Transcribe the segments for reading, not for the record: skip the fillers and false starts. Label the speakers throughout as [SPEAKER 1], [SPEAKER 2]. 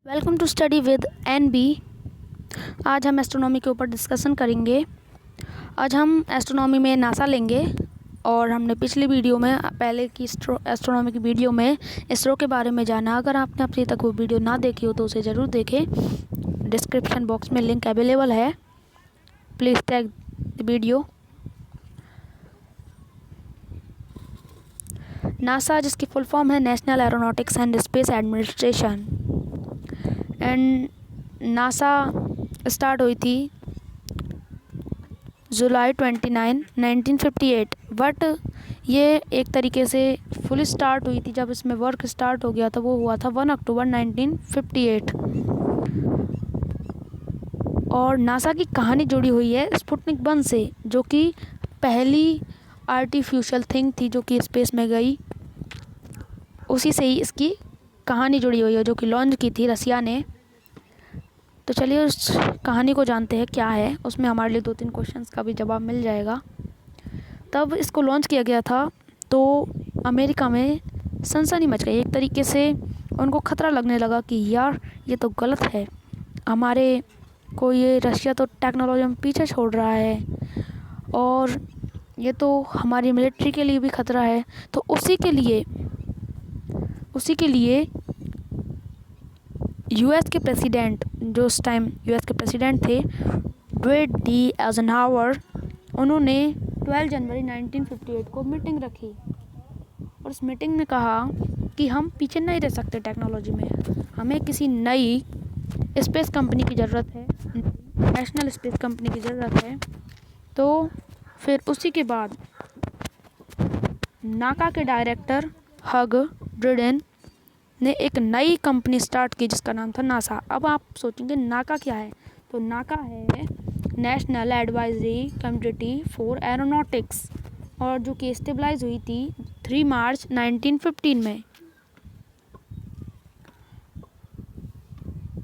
[SPEAKER 1] Welcome to study with NB. आज हम astronomy के ऊपर डिस्कशन करेंगे। आज हम एस्ट्रोनॉमी में नासा लेंगे और हमने पिछली वीडियो में पहले की एस्ट्रोनॉमी की वीडियो में इसरो के बारे में जाना। अगर आपने अभी तक वो वीडियो ना देखी हो तो उसे ज़रूर देखें। डिस्क्रिप्शन बॉक्स में लिंक अवेलेबल है, please check the video. NASA, जिसकी फुल फॉर्म है National Aeronautics and Space Administration, and NASA start हुई थी जुलाई 29, 1958। बट ये एक तरीके से फुल स्टार्ट हुई थी, जब इसमें वर्क स्टार्ट हो गया था वो हुआ था 1 अक्टूबर 1958। और नासा की कहानी जुड़ी हुई है स्पुतनिक 1 से, जो कि पहली आर्टिफिशियल थिंग थी जो कि स्पेस में गई। उसी से ही इसकी कहानी जुड़ी हुई है, जो कि लॉन्च की थी रसिया ने। तो चलिए उस कहानी को जानते हैं क्या है। उसमें हमारे लिए 2-3 क्वेश्चंस का भी जवाब मिल जाएगा। तब इसको लॉन्च किया गया था तो अमेरिका में सनसनी मच गई। एक तरीके से उनको खतरा लगने लगा कि यार ये तो गलत है, हमारे को ये रशिया तो टेक्नोलॉजी में पीछे छोड़ रहा है और ये तो हमारी मिलिट्री के लिए भी खतरा है। तो उसी के लिए यूएस के प्रेसिडेंट, जो उस टाइम यूएस के प्रेसिडेंट थे, ड्वेड डी एइज़नहावर, उन्होंने 12 जनवरी 1958 को मीटिंग रखी और उस मीटिंग में कहा कि हम पीछे नहीं रह सकते टेक्नोलॉजी में, हमें किसी नई स्पेस कंपनी की ज़रूरत है, नेशनल स्पेस कंपनी की ज़रूरत है। तो फिर उसी के बाद नासा के डायरेक्टर हग ड्रिडेन ने एक नई कंपनी स्टार्ट की जिसका नाम था नासा। अब आप सोचेंगे नाका क्या है, तो नाका है national advisory committee for aeronautics, और जो कि स्टेबलाइज हुई थी 3 मार्च 1915 में।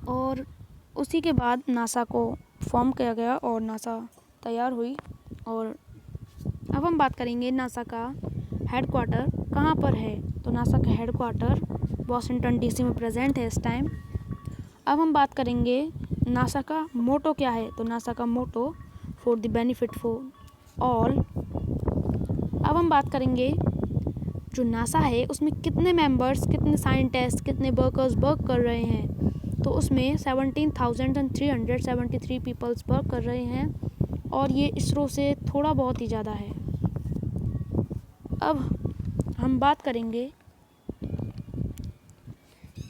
[SPEAKER 1] और उसी के बाद नासा को फॉर्म किया गया और नासा तैयार हुई। और अब हम बात करेंगे नासा का हेडक्वार्टर कहाँ पर है। तो नासा का हेडक्वार्टर वॉशिंगटन डीसी में प्रेजेंट है इस टाइम। अब हम बात करेंगे नासा का मोटो क्या है। तो नासा का motto for the benefit for all. अब हम बात करेंगे जो नासा है उसमें कितने मेंबर्स, कितने साइंटिस्ट, कितने वर्कर्स वर्क कर रहे हैं। तो उसमें 17,373 पीपल्स वर्क कर रहे हैं और ये इसरो से थोड़ा बहुत ही ज़्यादा है। अब हम बात करेंगे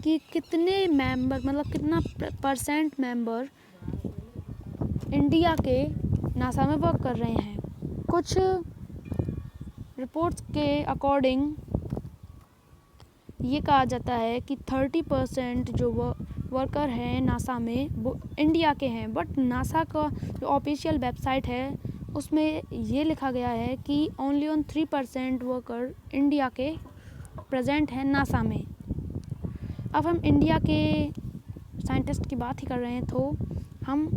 [SPEAKER 1] कि कितने मेंबर, मतलब कितना परसेंट मेंबर इंडिया के नासा में वर्क कर रहे हैं। कुछ रिपोर्ट्स के अकॉर्डिंग ये कहा जाता है कि 30% जो वर्कर हैं नासा में वो इंडिया के हैं। बट नासा का जो ऑफिशियल वेबसाइट है उसमें ये लिखा गया है कि ओनली 3% वर्कर इंडिया के प्रेजेंट हैं नासा में। अब हम इंडिया के साइंटिस्ट की बात ही कर रहे हैं तो हम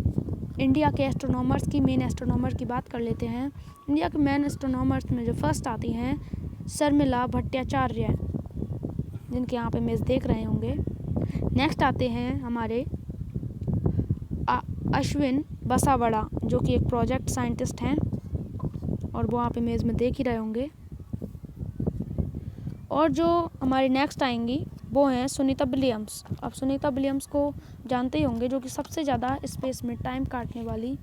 [SPEAKER 1] इंडिया के एस्ट्रोनॉमर्स की, मेन एस्ट्रोनॉमर की बात कर लेते हैं। इंडिया के मेन एस्ट्रोनॉमर्स में जो फर्स्ट आती हैं शर्मिला भट्टाचार्य, जिनके यहाँ पे इमेज देख रहे होंगे। नेक्स्ट आते हैं हमारे अश्विन बसावड़ा, जो कि एक प्रोजेक्ट साइंटिस्ट हैं और वो आप इमेज में देख ही रहे होंगे। और जो हमारी नेक्स्ट आएंगी वो हैं सुनीता विलियम्स। अब सुनीता विलियम्स को जानते ही होंगे, जो कि सबसे ज़्यादा स्पेस में टाइम काटने वाली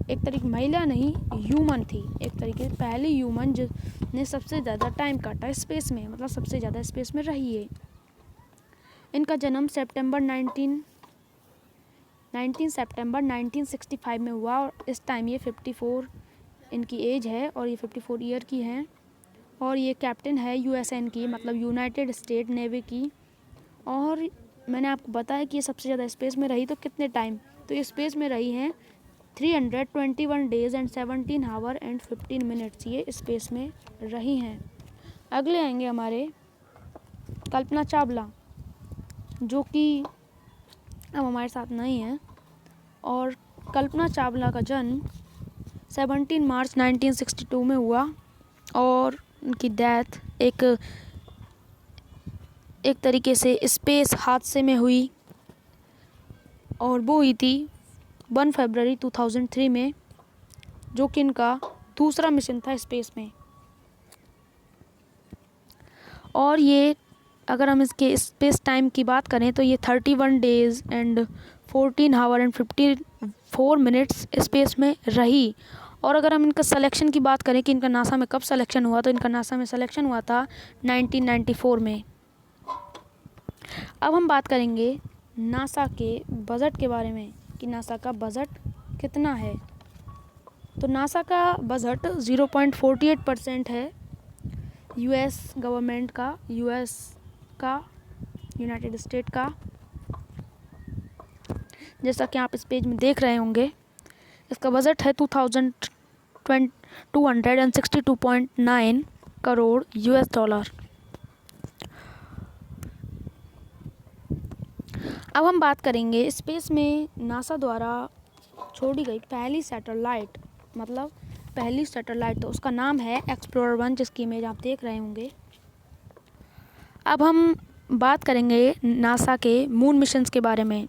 [SPEAKER 1] एक तरीके महिला नहीं ह्यूमन थी। एक तरीके से पहली ह्यूमन जिसने सबसे ज़्यादा टाइम काटा स्पेस में, मतलब सबसे ज़्यादा स्पेस में रही है। इनका जन्म 19 सितंबर 1965 में हुआ और इस टाइम ये 54 इनकी एज है और ये 54 ईयर की हैं। और ये कैप्टन है यूएसएन की, मतलब यूनाइटेड स्टेट नेवी की। और मैंने आपको बताया कि ये सबसे ज़्यादा स्पेस में रही तो कितने टाइम, तो ये स्पेस में रही हैं 321 days and 17 our and 15 minutes ये स्पेस में रही हैं। अगले आएंगे हमारे कल्पना चावला, जो कि अब हमारे साथ नहीं है। और कल्पना चावला का जन्म 17 मार्च 1962 में हुआ और उनकी डेथ एक एक तरीके से स्पेस हादसे में हुई, और वो हुई थी 1 फरवरी 2003 में, जो कि इनका दूसरा मिशन था स्पेस में। और ये अगर हम इसके स्पेस टाइम की बात करें तो ये 31 days and 14 our and 54 minutes space में रही। और अगर हम इनका सिलेक्शन की बात करें कि इनका नासा में कब सिलेक्शन हुआ, तो इनका नासा में सिलेक्शन हुआ था 1994 में। अब हम बात करेंगे नासा के बजट के बारे में कि नासा का बजट कितना है। तो नासा का बजट 0.48% है यूएस गवर्नमेंट का, यूनाइटेड स्टेट का, जैसा कि आप इस पेज में देख रहे होंगे। इसका बजट है 262.9 करोड़ यूएस डॉलर। अब हम बात करेंगे स्पेस में नासा द्वारा छोड़ी गई पहली सैटेलाइट, तो उसका नाम है एक्सप्लोरर 1, जिसकी इमेज आप देख रहे होंगे। अब हम बात करेंगे नासा के मून मिशंस के बारे में।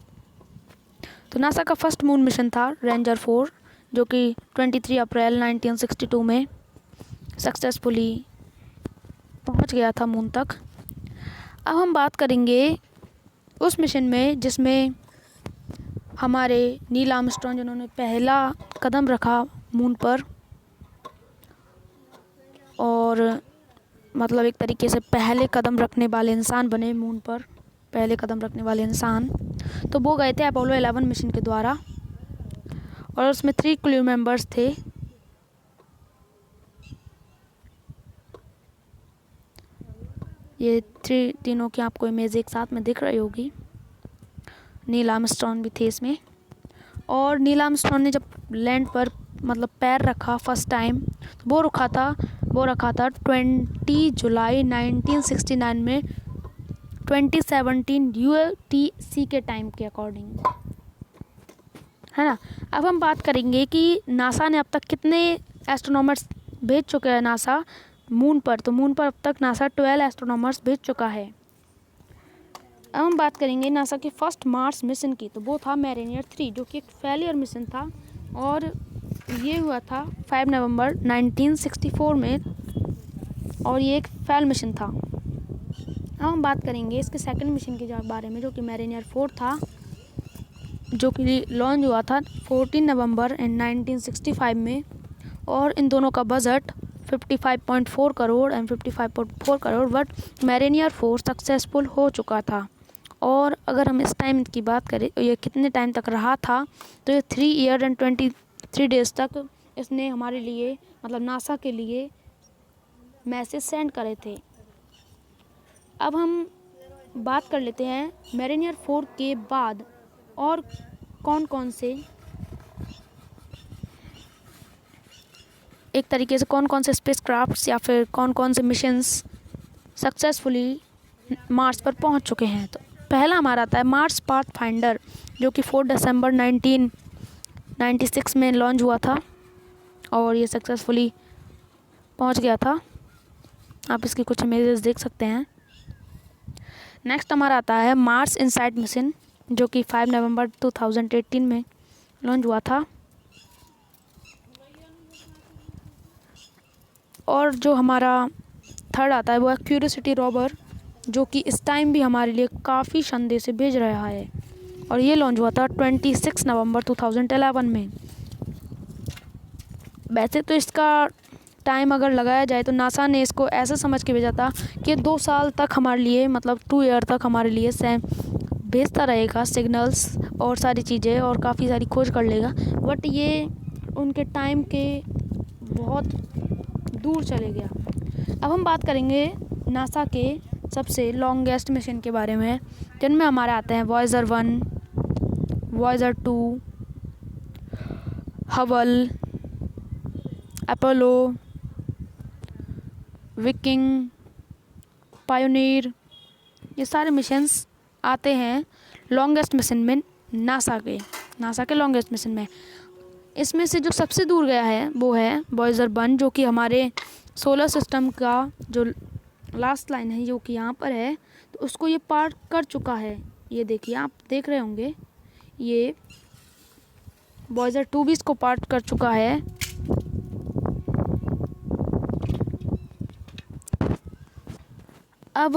[SPEAKER 1] तो नासा का फर्स्ट मून मिशन था रेंजर 4, जो कि 23 अप्रैल 1962 में सक्सेसफुली पहुंच गया था मून तक। अब हम बात करेंगे उस मिशन में जिसमें हमारे नील आर्मस्ट्रॉन्ग, जिन्होंने पहला कदम रखा मून पर, और मतलब एक तरीके से पहले कदम रखने वाले इंसान बने मून पर, पहले कदम रखने वाले इंसान। तो वो गए थे अपोलो 11 मिशन के द्वारा, और उसमें 3 क्रू मेंबर्स थे। ये तीनों की आपको इमेज एक साथ में दिख रही होगी। नील आर्मस्ट्रॉन्ग भी थे इसमें। और नील आर्मस्ट्रॉन्ग ने जब लैंड पर पैर रखा फर्स्ट टाइम, तो वो रखा था 20 जुलाई 1969 में 2017 UTC के टाइम के अकॉर्डिंग, है ना। अब हम बात करेंगे कि नासा ने अब तक कितने एस्ट्रोनॉमर्स भेज चुके हैं नासा मून पर। तो मून पर अब तक नासा 12 एस्ट्रोनॉमर्स भेज चुका है। अब हम बात करेंगे नासा के फर्स्ट मार्स मिशन की। तो वो था मैरिनियर 3, जो कि एक फेलियर मिशन था, और ये हुआ था 5 नवंबर 1964 में, और ये एक फेल मिशन था। अब हम बात करेंगे इसके सेकंड मिशन के बारे में, जो कि मैरिनियर 4 था, जो कि लॉन्च हुआ था 14 नवंबर 1965 में, और इन दोनों का budget 55.4 crore and 55.4 crore, but Mariner 4 successful हो चुका था। और अगर हम इस टाइम की बात करें, ये कितने टाइम तक रहा था, तो ये 3 ईयर एंड 23 डेज़ तक इसने हमारे लिए, नासा के लिए मैसेज सेंड करे थे। अब हम बात कर लेते हैं मैरिनियर 4 के बाद और कौन कौन से स्पेस क्राफ्ट्स या फिर कौन कौन से मिशंस सक्सेसफुली मार्स पर पहुंच चुके हैं। तो पहला हमारा आता है मार्स पाथफाइंडर, जो कि 4 दिसंबर 1996 में लॉन्च हुआ था, और ये सक्सेसफुली पहुंच गया था। आप इसकी कुछ इमेजेस देख सकते हैं। नेक्स्ट हमारा आता है मार्स इनसाइट मिशन, जो कि 5 नवंबर 2018 में लॉन्च हुआ था। और जो हमारा थर्ड आता है वो है क्यूरियोसिटी रोवर, जो कि इस टाइम भी हमारे लिए काफ़ी संदेश भेज रहा है, और ये लॉन्च हुआ था 26 नवंबर 2011 में। वैसे तो इसका टाइम अगर लगाया जाए तो नासा ने इसको ऐसा समझ के भेजा था कि 2 साल तक हमारे लिए 2 ईयर तक हमारे लिए भेजता रहेगा सिग्नल्स और सारी चीज़ें, और काफ़ी सारी खोज कर लेगा। बट ये उनके टाइम के बहुत दूर चले गया। अब हम बात करेंगे नासा के सबसे लॉन्गेस्ट मिशन के बारे में, जिनमें हमारे आते हैं Voyager 1, Voyager 2, Hubble, Apollo, Viking, pioneer. ये सारे मिशंस आते हैं लॉन्गेस्ट मिशन में नासा के लॉन्गेस्ट मिशन में। इसमें से जो सबसे दूर गया है वो है वॉयेजर 1, जो कि हमारे सोलर सिस्टम का जो लास्ट लाइन है, जो कि यहाँ पर है, तो उसको ये पार कर चुका है। ये देखिए, आप देख रहे होंगे, ये वॉयेजर 2 भी इसको पार कर चुका है। अब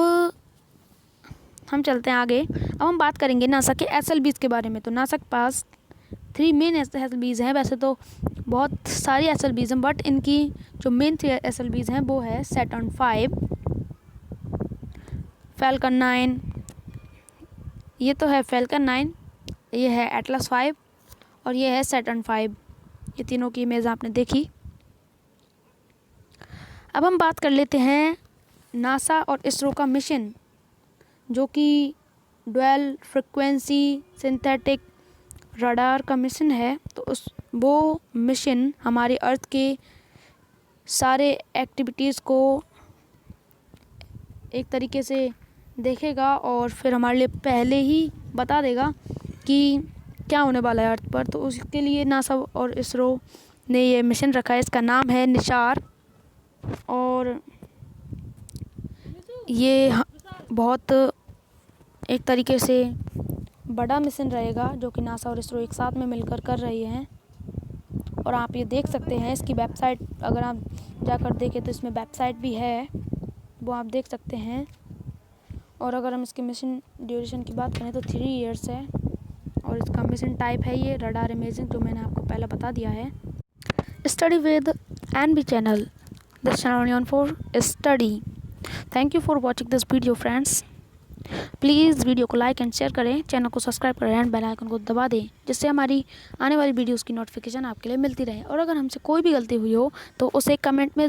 [SPEAKER 1] हम चलते हैं आगे। अब हम बात करेंगे नासा के SLBs के बारे में। तो नासा के पास 3 मेन SLBs हैं। वैसे तो बहुत सारी SLBs हैं, बट इनकी जो मेन 3 SLBs हैं वो है सैटर्न 5, फैल्कन 9, ये तो है फैल्कन 9, ये है एटलस 5 और ये है सैटर्न 5। ये तीनों की इमेज आपने देखी। अब हम बात कर लेते हैं नासा और इसरो का मिशन, जो कि ड्यूल फ्रिक्वेंसी सिंथेटिक रडार का मिशन है। तो वो मिशन हमारे अर्थ के सारे एक्टिविटीज़ को एक तरीके से देखेगा और फिर हमारे लिए पहले ही बता देगा कि क्या होने वाला है अर्थ पर। तो उसके लिए नासा और इसरो ने ये मिशन रखा है। इसका नाम है निशार और ये बहुत एक तरीके से बड़ा मिशन रहेगा, जो कि नासा और इसरो एक साथ में मिलकर कर रही हैं। और आप ये देख सकते हैं इसकी वेबसाइट, अगर आप जाकर देखें तो इसमें वेबसाइट भी है, वो आप देख सकते हैं। और अगर हम इसके मिशन ड्यूरेशन की बात करें तो 3 इयर्स है और इसका मिशन टाइप है ये रडार इमेजिंग, जो मैंने आपको पहले बता दिया है। Study with NB channel, this channel only on for study। Thank you for watching this video friends. Please video को लाइक एंड शेयर करें, चैनल को सब्सक्राइब करें एंड बेल आइकन को दबा दें, जिससे हमारी आने वाली वीडियोस की नोटिफिकेशन आपके लिए मिलती रहे। और अगर हमसे कोई भी गलती हुई हो तो उसे कमेंट में